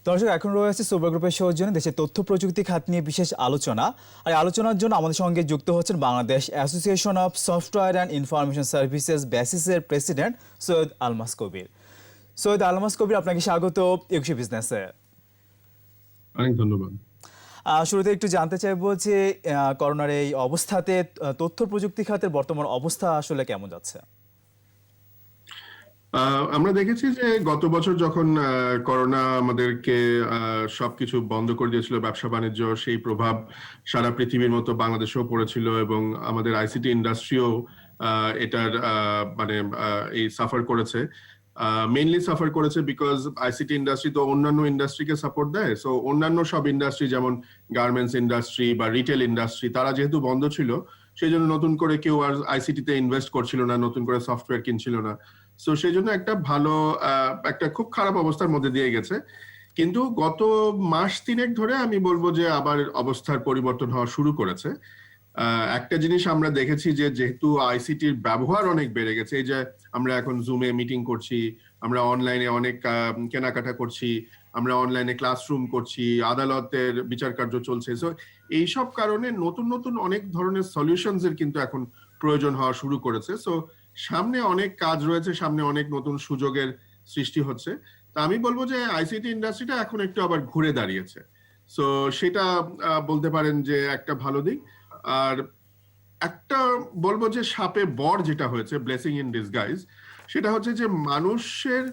দর্শক, এখন রয়েছে সোবার গ্রুপের সৌজন্যে দেশের তথ্য প্রযুক্তি খাত নিয়ে বিশেষ আলোচনা। আর আলোচনার জন্য আমাদের সঙ্গে যুক্ত হচ্ছেন Bangladesh association of software and information services বেসিসের প্রেসিডেন্ট সৈয়দ আলমাস কবির। সৈয়দ আলমাস কবির, আপনাকে স্বাগত একুশে বিজনেসে। অনেক ধন্যবাদ। শুরুতে একটু জানতে চাইবো যে করোনার এই অবস্থাতে তথ্য প্রযুক্তি খাতের বর্তমান অবস্থা আসলে কেমন যাচ্ছে? আমরা দেখেছি যে গত বছর যখন করোনা আমাদেরকে সবকিছু বন্ধ করে দিয়েছিল, ব্যবসা বাণিজ্য, সেই প্রভাব সারা পৃথিবীর মতো বাংলাদেশেও পড়েছিল এবং আমাদের আইসিটি ইন্ডাস্ট্রিও এটার মানে এই সাফার করেছে। মেইনলি সাফার করেছে বিকজ আইসিটি ইন্ডাস্ট্রি তো অন্যান্য ইন্ডাস্ট্রিকে সাপোর্ট দেয়। সো অন্যান্য সব ইন্ডাস্ট্রি যেমন গার্মেন্টস ইন্ডাস্ট্রি বা রিটেল ইন্ডাস্ট্রি, তারা যেহেতু বন্ধ ছিল, সেই জন্য নতুন করে কেউ আর আইসিটিতে ইনভেস্ট করছিল না, নতুন করে সফটওয়্যার কিনছিল না। সো সেই জন্য একটা ভালো একটা খুব খারাপ অবস্থার মধ্যে দিয়ে গেছে। কিন্তু গত মাস তিনেক ধরে আমি বলবো যে আবার অবস্থার পরিবর্তন হওয়া শুরু করেছে। একটা জিনিস আমরা দেখেছি যে যেহেতু আইসিটির ব্যবহার অনেক বেড়ে গেছে, এই যে আমরা এখন জুমে মিটিং করছি, আমরা অনলাইনে অনেক কেনাকাটা করছি, আমরা অনলাইনে ক্লাসরুম করছি, আদালতের বিচার কার্য চলছে। সো এইসব কারণে নতুন নতুন অনেক ধরনের সলিউশনস এর কিন্তু এখন প্রয়োজন হওয়া শুরু করেছে। সো সামনে অনেক কাজ রয়েছে, সামনে অনেক নতুন সুযোগের সৃষ্টি হচ্ছে। তা আমি বলবো যে আইসিটি ইন্ডাস্ট্রিটা এখন একটু আবার ঘুরে দাঁড়িয়েছে। সো সেটা বলতে পারেন যে একটা ভালো দিক। আর একটা বলবো যে সাপে বর যেটা হয়েছে, ব্লেসিং ইন ডিসগাইজ, সেটা হচ্ছে যে মানুষের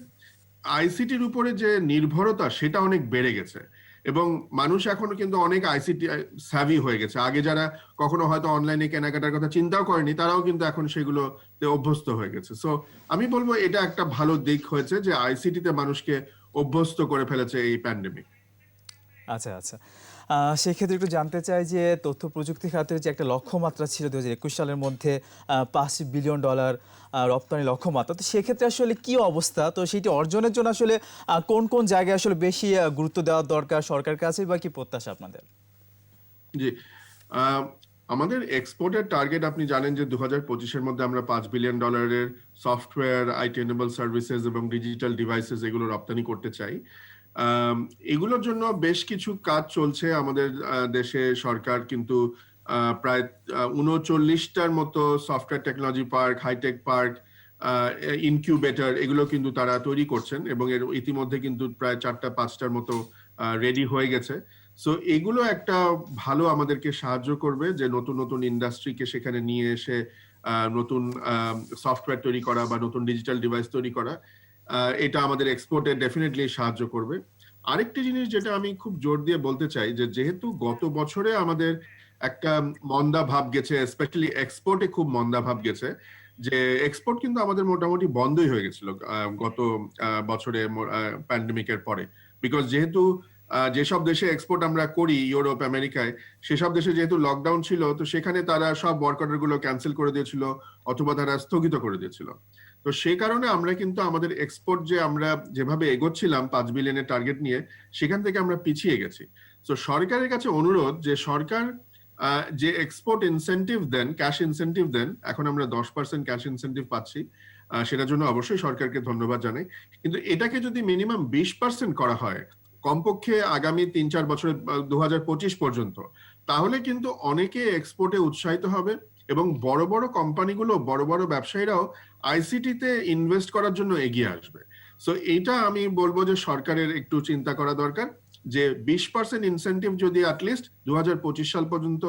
আইসিটির উপরে যে নির্ভরতা সেটা অনেক বেড়ে গেছে এবং মানুষ এখনো কিন্তু অনেক আইসিটি স্যাভি হয়ে গেছে। আগে যারা কখনো হয়তো অনলাইনে কেনাকাটার কথা চিন্তাও করেনি, তারাও কিন্তু এখন সেগুলোতে অভ্যস্ত হয়ে গেছে। সো আমি বলবো এটা একটা ভালো দিক হয়েছে যে আইসিটিতে মানুষকে অভ্যস্ত করে ফেলেছে এই প্যান্ডেমিক। আচ্ছা আচ্ছা, সেক্ষেত্রে একটু জানতে চাই যে তথ্য প্রযুক্তি খাতের যে একটা লক্ষ্যমাত্রা ছিল 2021 সালের মধ্যে $5 বিলিয়ন রপ্তানি লক্ষ্যমাত্রা, তো সেক্ষেত্রে আসলে কি অবস্থা? তো সেটি অর্জনের জন্য আসলে কোন কোন জায়গায় আসলে বেশি গুরুত্ব দেওয়ার দরকার সরকারের কাছে, বা কি প্রত্যাশা আপনাদের? জি, আমাদের এক্সপোর্টের টার্গেট আপনি জানেন যে 2025-এর মধ্যে আমরা $5 billion software, IT enable services এবং ডিজিটাল ডিভাইসেস এগুলো রপ্তানি করতে চাই। এগুলোর জন্য বেশ কিছু কাজ চলছে আমাদের দেশে। সরকার কিন্তু প্রায় 39টার মতো software technology park, high tech park, incubator এগুলো কিন্তু তারা তৈরি করছেন এবং এর ইতিমধ্যে কিন্তু প্রায় 4-5টার মতো রেডি হয়ে গেছে। সো এগুলো একটা ভালো আমাদেরকে সাহায্য করবে যে নতুন নতুন ইন্ডাস্ট্রিকে সেখানে নিয়ে এসে নতুন সফটওয়্যার তৈরি করা বা নতুন ডিজিটাল ডিভাইস তৈরি করা, এটা আমাদের এক্সপোর্টে ডেফিনেটলি সাহায্য করবে। আরেকটি জিনিস যেটা আমি খুব জোর দিয়ে বলতে চাই যে যেহেতু গত বছরে আমাদের একটা মন্দা ভাব গেছে, স্পেশালি এক্সপোর্টে খুব মন্দা ভাব গেছে, যে এক্সপোর্ট কিন্তু আমাদের মোটামুটি বন্ধই হয়ে গেছিল গত বছরে প্যান্ডেমিকের পরে। বিকজ যেহেতু যেসব দেশে এক্সপোর্ট আমরা করি, ইউরোপ, আমেরিকায়, সেসব দেশে যেহেতু লকডাউন ছিল, তো সেখানে তারা সব ওয়ার্ক অর্ডার গুলো ক্যান্সেল করে দিয়েছিল অথবা তারা স্থগিত করে দিয়েছিল। তো সেই কারণে আমরা কিন্তু আমাদের এক্সপোর্ট যে আমরা যেভাবে এগোচ্ছিলাম 5 বিলিয়নের টার্গেট নিয়ে, সেখান থেকে আমরা পিছিয়ে গেছি। তো সরকারের কাছে অনুরোধ যে সরকার যে এক্সপোর্ট ইনসেন্টিভ দেন, ক্যাশ ইনসেন্টিভ দেন, এখন আমরা 10% ক্যাশ ইনসেন্টিভ পাচ্ছি, সেটার জন্য অবশ্যই সরকারকে ধন্যবাদ জানাই। কিন্তু এটাকে যদি মিনিমাম 20% করা হয় কমপক্ষে আগামী 3-4 বছরের 2025 পর্যন্ত, তাহলে কিন্তু অনেকে এক্সপোর্টে উৎসাহিত হবে এবং বড় বড় কোম্পানিগুলো, বড় বড় ব্যবসায়ীরাও আইসিটিতে ইনভেস্ট করার জন্য এগিয়ে আসবে। সো এইটা আমি বলবো যে সরকারের একটু চিন্তা করা দরকার যে 20% ইনসেন্টিভ যদি অ্যাটলিস্ট 2025 সাল পর্যন্ত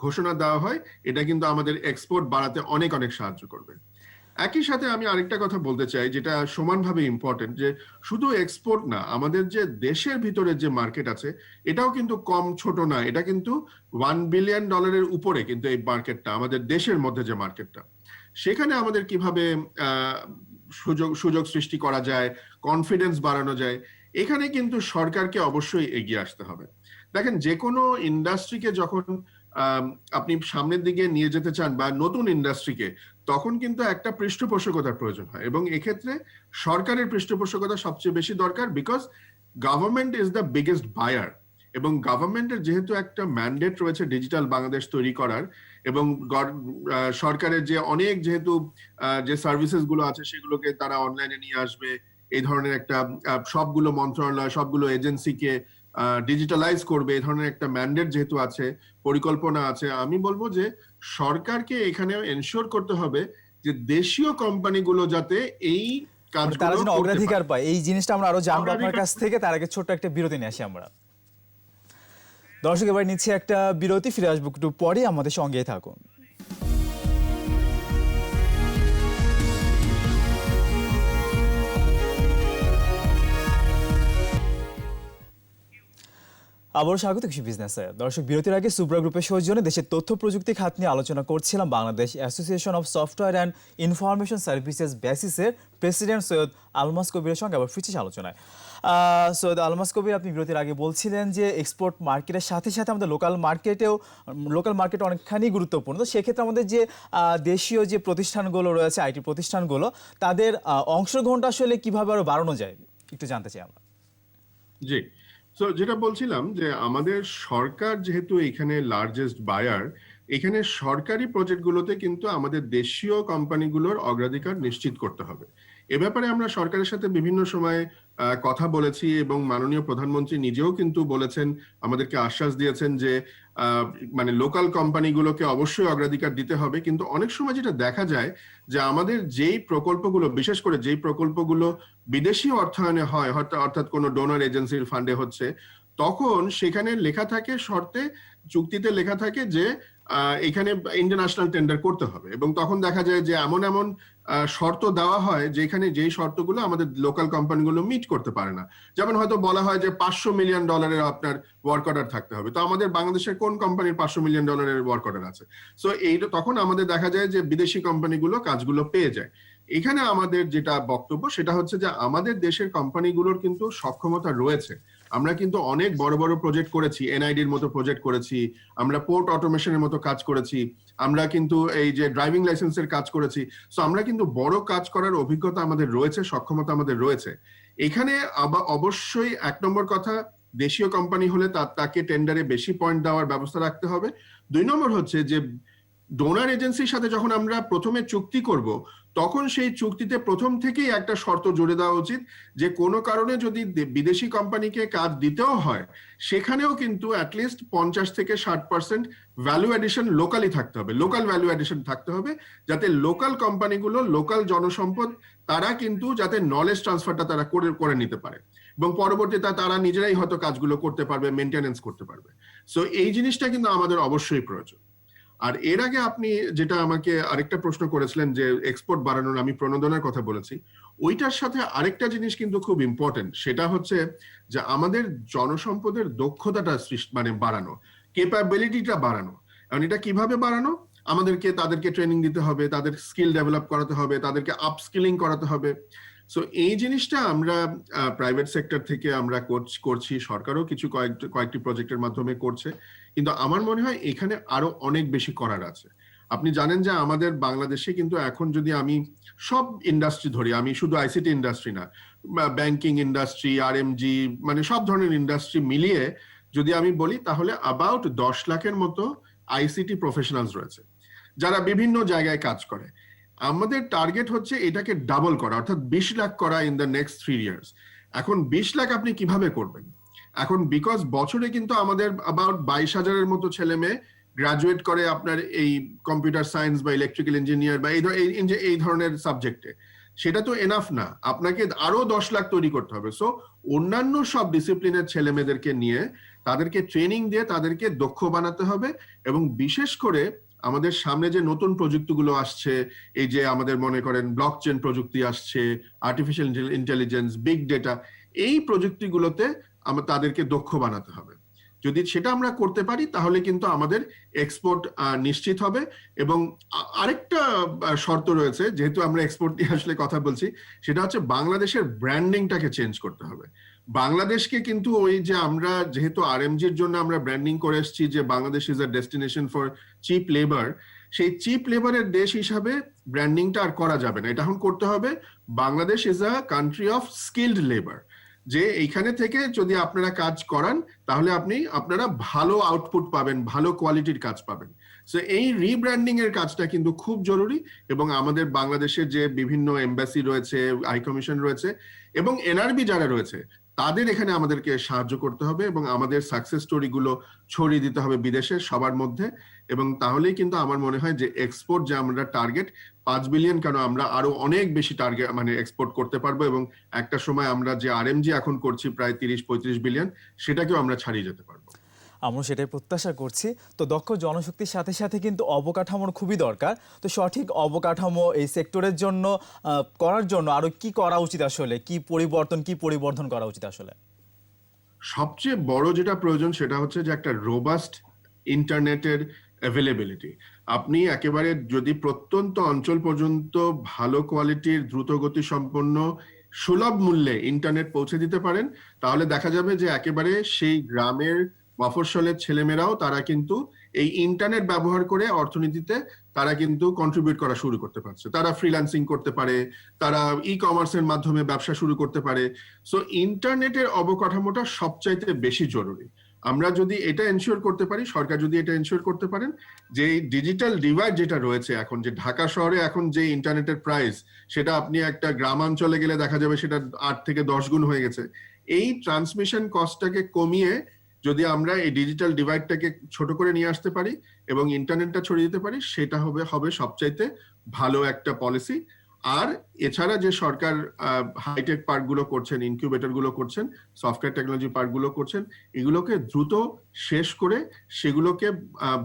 ঘোষণা দেওয়া হয়, এটা কিন্তু আমাদের এক্সপোর্ট বাড়াতে অনেক অনেক সাহায্য করবে। একই সাথে আমি আরেকটা কথা বলতে চাই যেটা সমানভাবে ইম্পর্টেন্ট, যে শুধু এক্সপোর্ট না, আমাদের যে দেশের ভিতরে যে মার্কেট আছে এটাও কিন্তু কম ছোট না। এটা কিন্তু $1 বিলিয়ন উপরে কিন্তু এই মার্কেটটা, আমাদের দেশের মধ্যে যে মার্কেটটা, সেখানে আমাদের কিভাবে সুযোগ সৃষ্টি করা যায়, কনফিডেন্স বাড়ানো যায়, এখানে কিন্তু সরকারকে অবশ্যই এগিয়ে আসতে হবে। দেখেন, যে কোনো ইন্ডাস্ট্রিকে যখন আপনি সামনের দিকে নিয়ে যেতে চান বা নতুন ইন্ডাস্ট্রিকে, তখন কিন্তু একটা পৃষ্ঠপোষকতার প্রয়োজন হয় এবং এক্ষেত্রে সরকারের পৃষ্ঠপোষকতা সবচেয়ে বেশি দরকার। Because government is the biggest buyer এবং গভর্নমেন্টের যেহেতু একটা ম্যান্ডেট রয়েছে ডিজিটাল বাংলাদেশ তৈরি করার, এবং সরকারের যে অনেক যেহেতু যে সার্ভিসেস গুলো আছে সেগুলোকে তারা অনলাইনে নিয়ে আসবে, এই ধরনের একটা সবগুলো মন্ত্রণালয় সবগুলো এজেন্সিকে ডিজিটালাইজ করবে, এই ধরনের একটা ম্যান্ডেট যেহেতু আছে, পরিকল্পনা আছে, আমি বলবো যে সরকারকে এখানে এনশিওর করতে হবে যে দেশীয় কোম্পানিগুলো যাতে এই মানে তারা কাজগুলো যেন করতে অগ্রাধিকার পারে। পায়, এই জিনিসটা আমরা আরো জানবো আপনার অগ্রাধিকার- কাছ থেকে। তার আগে ছোট্ট একটা বিরতি নিয়ে আসি আমরা। দর্শক, এবার নিচ্ছে একটা বিরতি, ফিরে আসবো একটু পরে, আমাদের সঙ্গেই থাকুন। আবারও স্বাগত কৃষি বিজনেসে। দর্শক, বিরতির আগে সুব্রা গ্রুপের সৌজন্যে দেশের তথ্য প্রযুক্তি খাত নিয়ে আলোচনা করছিলাম Bangladesh association of software and information services বেসিসের প্রেসিডেন্ট সৈয়দ আলমাস কবিরের সঙ্গে আবার ফিরছি আলোচনায়। সৈয়দ আলমাস কবির, আপনি বিরতির আগে বলছিলেন যে এক্সপোর্ট মার্কেটের সাথে সাথে আমাদের লোকাল মার্কেট অনেকখানি গুরুত্বপূর্ণ। তো সেক্ষেত্রে আমাদের যে দেশীয় যে প্রতিষ্ঠানগুলো রয়েছে, আইটি প্রতিষ্ঠানগুলো, তাদের অংশগ্রহণটা আসলে কিভাবে আরো বাড়ানো যায়, একটু জানতে চাই আমরা। জি, তো যেটা বলছিলাম যে আমাদের সরকার যেহেতু এখানে লার্জেস্ট বায়ার, এখানে সরকারি প্রজেক্টগুলোতে কিন্তু আমাদের দেশীয় কোম্পানিগুলোর অগ্রাধিকার নিশ্চিত করতে হবে। এ ব্যাপারে আমরা সরকারের সাথে বিভিন্ন সময় কথা বলেছি এবং মাননীয় প্রধানমন্ত্রী নিজেও কিন্তু বলেছেন, আমাদেরকে আশ্বাস দিয়েছেন যে মানে লোকাল কোম্পানিগুলোকে অবশ্যই অগ্রাধিকার দিতে হবে। কিন্তু অনেক সময় যেটা দেখা যায় যে আমাদের যেই প্রকল্পগুলো, বিশেষ করে যেই প্রকল্পগুলো বিদেশি অর্থায়নে হয়, অর্থাৎ কোনো ডোনার এজেন্সির ফান্ডে হচ্ছে, তখন সেখানে লেখা থাকে শর্তে, চুক্তিতে লেখা থাকে যে এখানে ইন্টারন্যাশনাল টেন্ডার করতে হবে, এবং তখন দেখা যায় যে এমন এমন শর্ত দেওয়া হয় যেখানে যেই শর্তগুলো আমাদের লোকাল কোম্পানিগুলো মিট করতে পারে না। যেমন হয়তো বলা হয় যে $500 মিলিয়ন আপনার ওয়ার্ক অর্ডার থাকতে হবে। তো আমাদের বাংলাদেশের কোন কোম্পানির $500 মিলিয়ন ওয়ার্ক অর্ডার আছে? সো এই তখন আমাদের দেখা যায় যে বিদেশি কোম্পানিগুলো কাজগুলো পেয়ে যায়। এখানে আমাদের যেটা বক্তব্য সেটা হচ্ছে যে আমাদের দেশের কোম্পানিগুলোর কিন্তু সক্ষমতা রয়েছে। আমরা কিন্তু অনেক বড় বড় প্রজেক্ট করেছি, এনআইডির মতো প্রজেক্ট করেছি, আমরা পোর্ট অটোমেশনের মতো কাজ করেছি, আমরা কিন্তু এই যে ড্রাইভিং লাইসেন্সের কাজ করেছি। সো আমরা কিন্তু বড় কাজ করার অভিজ্ঞতা আমাদের রয়েছে, সক্ষমতা আমাদের রয়েছে। এখানে আবার অবশ্যই এক নম্বর কথা, দেশীয় কোম্পানি হলে তাকে টেন্ডারে বেশি পয়েন্ট দেওয়ার ব্যবস্থা রাখতে হবে। 2 নম্বর হচ্ছে যে ডোনার এজেন্সির সাথে যখন আমরা প্রথমে চুক্তি করব, তখন সেই চুক্তিতে প্রথম থেকেই একটা শর্ত জুড়ে দেওয়া উচিত যে কোনো কারণে যদি বিদেশি কোম্পানিকে কাজ দিতেও হয়, সেখানেও কিন্তু অ্যাটলিস্ট 50 থেকে 60% ভ্যালু এডিশন লোকালি থাকতে হবে, লোকাল ভ্যালু এডিশন থাকতে হবে, যাতে লোকাল কোম্পানিগুলো, লোকাল জনসম্পদ, তারা কিন্তু যাতে নলেজ ট্রান্সফারটা তারা করে নিতে পারে এবং পরবর্তীতে তারা নিজেরাই হয়তো কাজগুলো করতে পারবে, মেনটেনেন্স করতে পারবে। সো এই জিনিসটা কিন্তু আমাদের অবশ্যই প্রয়োজন। আর এর আগে আপনি যেটা আমাকে আরেকটা প্রশ্ন করেছিলেন যে এক্সপোর্ট বাড়ানোর, আমি প্রণোদনার কথা বলেছি, ওইটার সাথে আরেকটা জিনিস কিন্তু খুব ইম্পর্টেন্ট, সেটা হচ্ছে যে আমাদের জনসম্পদের দক্ষতাটা মানে বাড়ানো, ক্যাপাবিলিটিটা বাড়ানো। কারণ এটা কিভাবে বাড়ানো? আমাদেরকে তাদেরকে ট্রেনিং দিতে হবে, তাদের স্কিল ডেভেলপ করাতে হবে, তাদেরকে আপস্কিলিং করাতে হবে। সো এই জিনিসটা আমরা প্রাইভেট সেক্টর থেকে আমরা করছি, সরকারও কিছু কয়েকটি প্রজেক্টের মাধ্যমে করছে, কিন্তু আমার মনে হয় এখানে আরো অনেক বেশি করার আছে। আপনি জানেন যে আমাদের বাংলাদেশে কিন্তু এখন যদি আমি সব ইন্ডাস্ট্রি ধরি, আমি শুধু আইসিটি ইন্ডাস্ট্রি না, ব্যাংকিং ইন্ডাস্ট্রি, আরএমজি, মানে সব ধরনের ইন্ডাস্ট্রি মিলিয়ে যদি আমি বলি, তাহলে অ্যাবাউট 10 লাখের মতো আইসিটি প্রফেশনালস রয়েছে যারা বিভিন্ন জায়গায় কাজ করে। আমাদের টার্গেট হচ্ছে এটাকে ডাবল করা, অর্থাৎ 20 লাখ করা ইন দ্য নেক্সট 3 ইয়ার্স। এখন 20 লাখ আপনি কিভাবে করবেন? এখন বিকজ বছরে কিন্তু আমাদের অ্যাবাউট 22,000-এর মতো ছেলে মেয়ে গ্রাজুয়েট করে আপনার এই কম্পিউটার সায়েন্স বা ইলেকট্রিক্যাল ইঞ্জিনিয়ার বা এই ধরনের সাবজেক্টে। সেটা তো এনাফ না, আপনাকে আরো 10 লাখ তৈরি করতে হবে। সো অন্যান্য সব ডিসিপ্লিনের ছেলে মেয়েদেরকে নিয়ে তাদেরকে ট্রেনিং দিয়ে তাদেরকে দক্ষ বানাতে হবে। এবং বিশেষ করে আমাদের সামনে যে নতুন প্রযুক্তিগুলো আসছে, এই যে আমাদের মনে করেন ব্লকচেন প্রযুক্তি আসছে, আর্টিফিশিয়াল ইন্টেলিজেন্স, বিগ ডেটা, এই প্রযুক্তিগুলোতে আমরা তাদেরকে দক্ষ বানাতে হবে। যদি সেটা আমরা করতে পারি তাহলে কিন্তু আমাদের এক্সপোর্ট নিশ্চিত হবে। এবং আরেকটা শর্ত রয়েছে, যেহেতু আমরা এক্সপোর্ট নিয়ে আসলে কথা বলছি, সেটা হচ্ছে বাংলাদেশের ব্র্যান্ডিংটাকে চেঞ্জ করতে হবে। বাংলাদেশকে কিন্তু ওই যে আমরা যেহেতু আরএমজির জন্য আমরা ব্র্যান্ডিং করে এসেছি যে Bangladesh is a destination for cheap labour, সেই চিপ লেবারের দেশ হিসাবে ব্র্যান্ডিংটা আর করা যাবে না। এটা এখন করতে হবে Bangladesh is a country of skilled labour. যে এইখানে থেকে যদি আপনারা কাজ করান তাহলে আপনারা ভালো আউটপুট পাবেন, ভালো কোয়ালিটির কাজ পাবেন। সো এই রিব্র্যান্ডিং এর কাজটা কিন্তু খুব জরুরি, এবং আমাদের বাংলাদেশের যে বিভিন্ন এমবাসি রয়েছে, হাই কমিশন রয়েছে এবং এনআরবি যারা রয়েছে, তাদের এখানে আমাদেরকে সাহায্য করতে হবে এবং আমাদের সাকসেস স্টোরি গুলো ছড়িয়ে দিতে হবে বিদেশের সবার মধ্যে। এবং তাহলেই কিন্তু আমার মনে হয় যে এক্সপোর্ট যে আমরা টার্গেট 5 বিলিয়ন, কেন আমরা আরো অনেক বেশি টার্গেট মানে এক্সপোর্ট করতে পারবো, এবং একটা সময় আমরা যে আরএমজি এখন করছি প্রায় 30-35 বিলিয়ন, সেটাকেও আমরা ছাড়িয়ে যেতে পারবো। আমরা সেটাই প্রত্যাশা করছি। তো দক্ষ জনশক্তির সাথে সাথে কিন্তু অবকাঠামোর খুবই দরকার। তো সঠিক অবকাঠামো এই সেক্টরের জন্য করার জন্য আরো কি করা উচিত আসলে, কি পরিবর্ধন করা উচিত আসলে? সবচেয়ে বড় যেটা প্রয়োজন সেটা হচ্ছে যে একটা রোবাস্ট ইন্টারনেটের অ্যাভেলেবিলিটি। আপনি একেবারে যদি প্রত্যন্ত অঞ্চল পর্যন্ত ভালো কোয়ালিটির দ্রুতগতি সম্পন্ন সুলভ মূল্যে ইন্টারনেট পৌঁছে দিতে পারেন, তাহলে দেখা যাবে যে একেবারে সেই গ্রামের মফস্বলের ছেলেমেয়েরাও তারা কিন্তু এই ইন্টারনেট ব্যবহার করে অর্থনীতিতে তারা কিন্তু কন্ট্রিবিউট করা শুরু করতে পারছে। তারা ফ্রিল্যান্সিং করতে পারে, তারা ই কমার্সের মাধ্যমে ব্যবসা শুরু করতে পারে। সো ইন্টারনেটের অবকাঠামোটা সবচাইতে বেশি জরুরি। আমরা যদি এটা এনশিওর করতে পারি, সরকার যদি এটা এনশিওর করতে পারেন যে ডিজিটাল ডিভাইড যেটা রয়েছে এখন, যে ঢাকা শহরে এখন যে ইন্টারনেটের প্রাইস, সেটা আপনি একটা গ্রামাঞ্চলে গেলে দেখা যাবে সেটা 8 থেকে 10 গুণ হয়ে গেছে। এই ট্রান্সমিশন কস্টটাকে কমিয়ে যদি আমরা এই ডিজিটাল ডিভাইডটাকে ছোট করে নিয়ে আসতে পারি এবং ইন্টারনেটটা ছড়িয়ে দিতে পারি, সেটা হবে সবচাইতে ভালো একটা পলিসি। আর এছাড়া যে সরকার হাইটেক পার্ক গুলো করছেন, ইনকিউবেটর গুলো করছেন, সফটওয়্যার টেকনোলজি পার্ক গুলো করছেন, এগুলোকে দ্রুত শেষ করে সেগুলোকে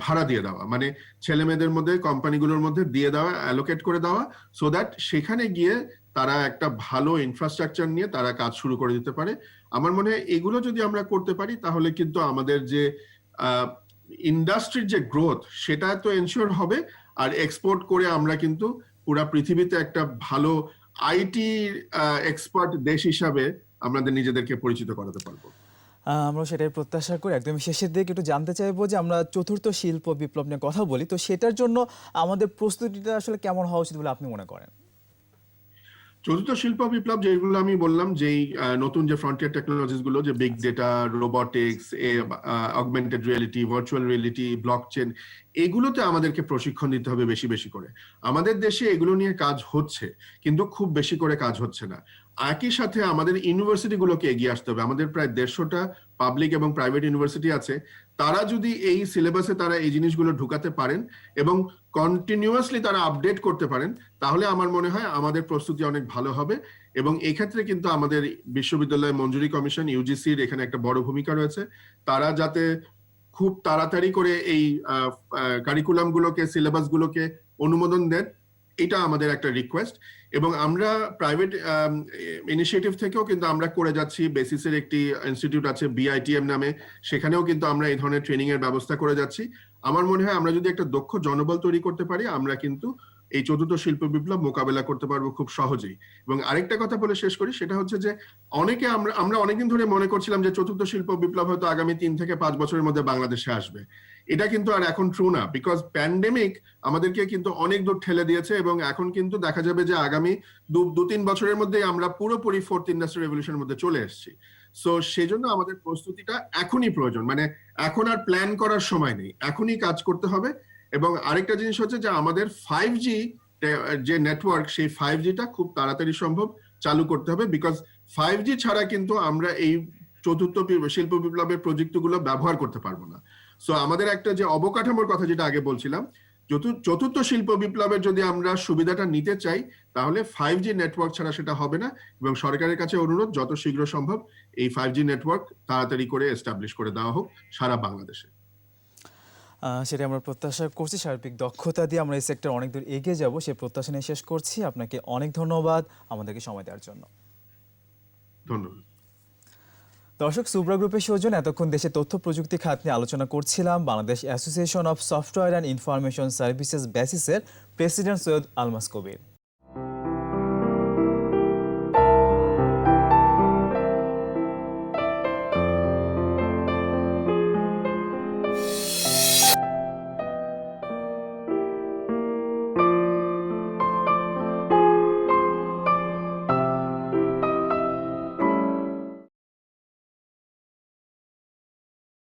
ভাড়া দিয়ে দেওয়া, মানে ছেলে মেয়েদের মধ্যে কোম্পানিগুলোর মধ্যে দিয়ে দেওয়া, অ্যালোকেট করে দেওয়া, সো দ্যাট সেখানে গিয়ে তারা একটা ভালো ইনফ্রাস্ট্রাকচার নিয়ে তারা কাজ শুরু করে দিতে পারে। আমার মনে হয় এগুলো যদি আমরা করতে পারি তাহলে কিন্তু আমাদের যে ইন্ডাস্ট্রির যে গ্রোথ সেটা তো এনশিওর হবে, আর এক্সপোর্ট করে আমরা কিন্তু পুরা পৃথিবীতে একটা ভালো আইটি এক্সপার্ট দেশ হিসাবে আমাদের নিজেদেরকে পরিচিত করাতে পারবো। আমরা সেটাই প্রত্যাশা করি। একদম শেষের দিকে একটু জানতে চাইবো যে আমরা চতুর্থ শিল্প বিপ্লব নিয়ে কথা বলি, তো সেটার জন্য আমাদের প্রস্তুতিটা আসলে কেমন হওয়া উচিত বলে আপনি মনে করেন? চতুর্থ শিল্প বিপ্লব যেগুলো আমি বললাম, যেই নতুন যে ফ্রন্টিয়ার টেকনোলজিস গুলো, যে big data, robotics, augmented reality, virtual reality, blockchain, এগুলোতে আমাদেরকে প্রশিক্ষণ দিতে হবে বেশি বেশি করে। আমাদের দেশে এগুলো নিয়ে কাজ হচ্ছে, কিন্তু খুব বেশি করে কাজ হচ্ছে না। একই সাথে আমাদের ইউনিভার্সিটি গুলোকে এগিয়ে আসতে হবে। আমাদের প্রায় 150টা পাবলিক এবং প্রাইভেট ইউনিভার্সিটি আছে। তারা যদি এই সিলেবাসে তারা এই জিনিসগুলো ঢুকাতে পারেন এবং কন্টিনিউয়াসলি তারা আপডেট করতে পারেন, তাহলে আমার মনে হয় আমাদের প্রস্তুতি অনেক ভালো হবে। এবং এই ক্ষেত্রে কিন্তু আমাদের বিশ্ববিদ্যালয় মঞ্জুরি কমিশন, ইউজিসির এখানে একটা বড় ভূমিকা রয়েছে। তারা যাতে খুব তাড়াতাড়ি করে এই কারিকুলাম গুলোকে, সিলেবাস গুলোকে অনুমোদন দেন, এটা আমাদের একটা রিকোয়েস্ট। এবং আমরা প্রাইভেট ইনিশিয়েটিভ থেকেও কিন্তু আমরা করে যাচ্ছি। বেসিসের একটি ইনস্টিটিউট আছে বিআইটিএম নামে, সেখানেও কিন্তু আমরা এই ধরনের ট্রেনিং এর ব্যবস্থা করে যাচ্ছি। আমার মনে হয় আমরা যদি একটা দক্ষ জনবল তৈরি করতে পারি, আমরা কিন্তু এই চতুর্থ শিল্প বিপ্লব মোকাবেলা করতে পারবো খুব সহজেই। এবং আরেকটা কথা বলে শেষ করি, সেটা হচ্ছে যে অনেকে আমরা অনেকদিন ধরে মনে করছিলাম যে চতুর্থ শিল্প বিপ্লব হয়তো আগামী 3 থেকে 5 বছরের মধ্যে বাংলাদেশে আসবে। এটা কিন্তু আর এখন ট্রু না, বিকজ প্যান্ডেমিক আমাদেরকে কিন্তু অনেক দূর ঠেলে দিয়েছে, এবং এখন কিন্তু দেখা যাবে যে আগামী 2-3 বছরের মধ্যে আমরা পুরোপুরি ফোর্থ ইন্ডাস্ট্রিয়াল রেভলিউশনের মধ্যে চলে এসেছি। সো সেজন্য আমাদের প্রস্তুতিটা এখনই প্রয়োজন, মানে এখন আর প্ল্যান করার সময় নেই, এখনই কাজ করতে হবে। এবং আরেকটা জিনিস হচ্ছে যে আমাদের 5G যে নেটওয়ার্ক, সেই 5Gটা খুব তাড়াতাড়ি সম্ভব চালু করতে হবে, বিকজ 5G ছাড়া কিন্তু আমরা এই চতুর্থ শিল্প বিপ্লবের প্রযুক্তিগুলো ব্যবহার করতে পারবো না। সো আমাদের একটা যে অবকাঠামোর কথা যেটা আগে বলছিলাম, চতুর্থ শিল্প বিপ্লবের যদি আমরা সুবিধাটা নিতে চাই, তাহলে 5G নেটওয়ার্ক ছাড়া সেটা হবে না। এবং সরকারের কাছে অনুরোধ, যত শীঘ্র সম্ভব এই 5G নেটওয়ার্ক তাড়াতাড়ি করে এস্টাবলিশ করে দেওয়া হোক সারা বাংলাদেশে। সেটা আমরা প্রত্যাশা করছি। সার্বিক দক্ষতা দিয়ে আমরা এই সেক্টর অনেক দূর এগিয়ে যাব, সেই প্রত্যাশা নিয়ে শেষ করছি। আপনাকে অনেক ধন্যবাদ আমাদেরকে সময় দেওয়ার জন্য। ধন্যবাদ। দর্শক, সুব্রা গ্রুপের সৌজন্য এতক্ষণ দেশে তথ্য প্রযুক্তি খাত নিয়ে আলোচনা করছিলাম Bangladesh association of software and information services বেসিসের প্রেসিডেন্ট সৈয়দ আলমাস কবির।